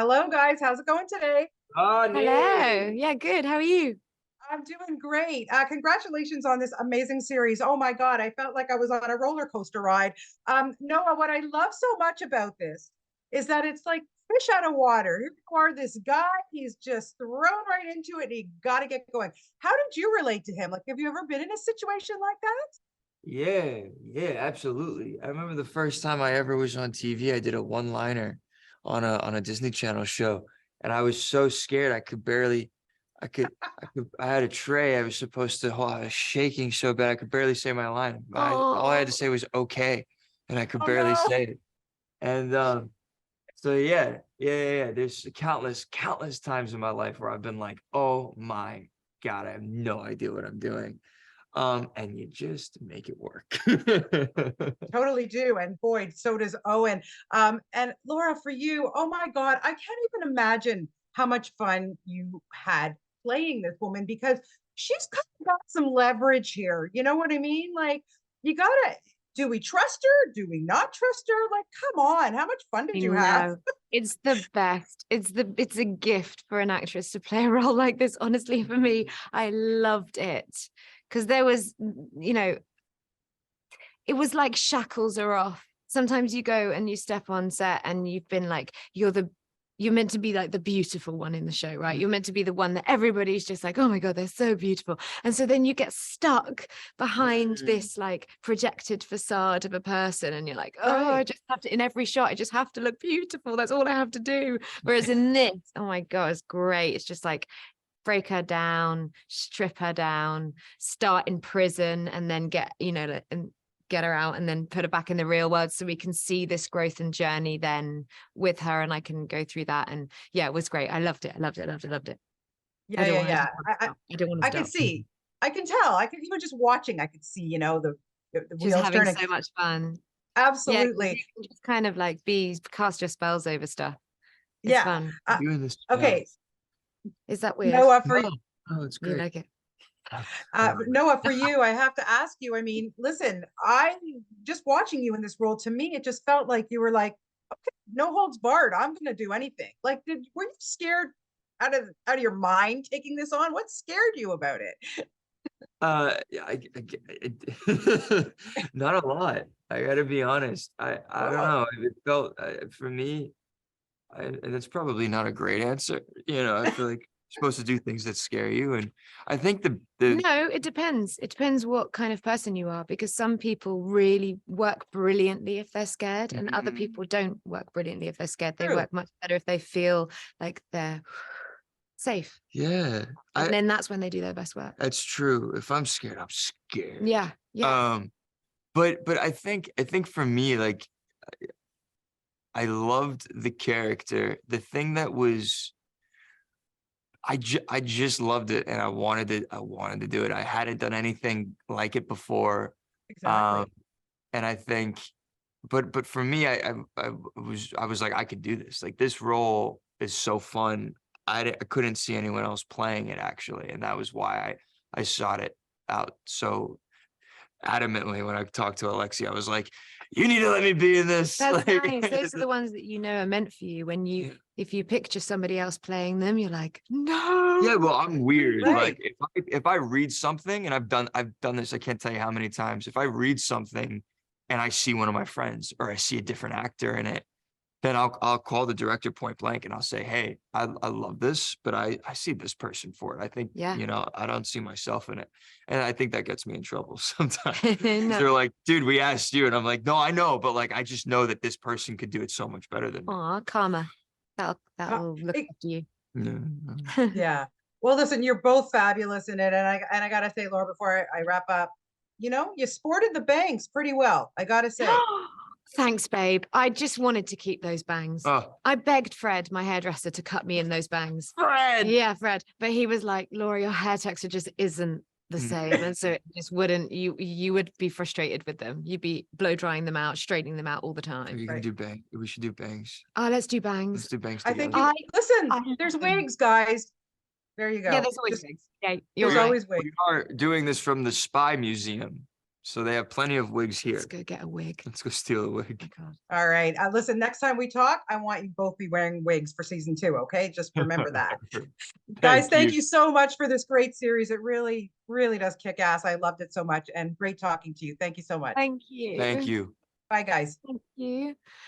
Hello, guys. How's it going today? Oh, Hello. nee. Yeah, good. How are you? I'm doing great. Congratulations on this amazing series. Oh my God, I felt like I was on a roller coaster ride. Noah, what I love so much about this is that it's like fish out of water. Here you are, this guy, he's just thrown right into it. And he got to get going. How did you relate to him? Like, have you ever been in a situation like that? Yeah, absolutely. I remember the first time I ever was on TV, I did a one-liner on a Disney Channel show, and I was so scared I could barely, I had a tray I was supposed to hold. I was shaking so bad I could barely say my line. All I had to Oh, say was okay, and I could Oh barely no. say it. And so yeah. There's countless times in my life where I've been like, oh my God, I have no idea what I'm doing. And you just make it work. Totally do. And boy, so does Owen. And Laura, for you, oh my God, I can't even imagine how much fun you had playing this woman because she's kind of got some leverage here. You know what I mean? Like, you gotta, do we trust her? Do we not trust her? Like, come on, how much fun did I you have? know. It's the best. It's a gift for an actress to play a role like this. Honestly, for me, I loved it. Because there was, you know, it was like shackles are off. Sometimes you go and you step on set and you've been like, you're meant to be like the beautiful one in the show, right? You're meant to be the one that everybody's just like, oh my God, they're so beautiful. And so then you get stuck behind this like projected facade of a person. And you're like, oh, I Right. just have to, in every shot, I just have to look beautiful. That's all I have to do. Whereas in this, oh my God, it's great. It's just like, break her down, strip her down, start in prison, and then get, and get her out and then put her back in the real world so we can see this growth and journey then with her and I can go through that. And yeah, it was great. I loved it. I loved it. I loved it. Loved it. Yeah, yeah, I yeah. don't want to stop. I don't want to I can stop. see. I can tell. I can even just watching, I could see, the She's wheels having turning. so much fun. Yeah, 'cause you Absolutely. can just kind of like cast your spells over stuff. It's Yeah. fun. Doing this Okay. spells. Is that weird? Noah, for No, oh, it's You great. like it? Noah, for you, I have to ask you. I mean, listen, I just watching you in this role, to me, it just felt like you were like, okay, no holds barred. I'm gonna do anything. Like, were you scared out of your mind taking this on? What scared you about it? Yeah, not a lot. I gotta be honest. I don't Oh, know. It felt for me, and it's probably not a great answer. I feel like you're supposed to do things that scare you, and I think the No, it depends. It depends what kind of person you are, because some people really work brilliantly if they're scared, and other Mhm. people don't work brilliantly if they're scared. They true. work much better if they feel like they're safe. Yeah, And I then that's when they do their best work. that's true. If I'm scared, I'm scared. Yeah. Yeah. Um, but I think for me, like I loved the character. The thing that was I just loved it and I wanted to do it. I hadn't done anything like it before. Um, Exactly. and I think but for me, I was like, I could do this. Like this role is so fun. I couldn't see anyone else playing it actually, and that was why I sought it out so adamantly when I talked to Alexi. I was like, "You need to let me be in this." That's Like, nice. Those are the ones that you know are meant for you. When yeah. if you picture somebody else playing them, you're like, Yeah, no. well, I'm weird. Like Right. if I read something, and I've done this, I can't tell you how many times. If I read something and I see one of my friends or I see a different actor in it, then I'll call the director point blank and I'll say, "Hey, I love this, but I see this person for it. I think, Yeah. I don't see myself in it." And I think that gets me in trouble sometimes. 'Cause No. they're like, "Dude, we asked you." And I'm like, "No, I know, but like I just know that this person could do it so much better than me." Aw, karma. Uh, That'll look it, after you. No, no. yeah. Well, listen, you're both fabulous in it, and I gotta say, Laura, before I wrap up, you sported the bangs pretty well. I gotta say. Thanks, babe. I just wanted to keep those bangs. Oh, I begged Fred, my hairdresser, to cut me in those bangs. Fred. Yeah, Fred. But he was like, Laura, your hair texture just isn't the same. And so it just wouldn't, you would be frustrated with them. You'd be blow drying them out, straightening them out all the Are time. you gonna Right. do bang? We should do bangs. Oh, let's do Let's bangs. do bangs I think together. you I listen. I love There's them. wigs, guys. There you Yeah, go. there's always Just wigs. Yeah, you're there's We are right. always we wigs. are doing this from the Spy Museum. So they have plenty of wigs here. Let's go get a wig. Let's go steal a Oh wig. my God. All right. Listen, next time we talk, I want you both be wearing wigs for season 2. Okay. Just remember that. Guys, thank you so much for this great series. It really, really does kick ass. I loved it so much and great talking to you. Thank you so much. Thank you. Thank you. Bye, guys. Thank you.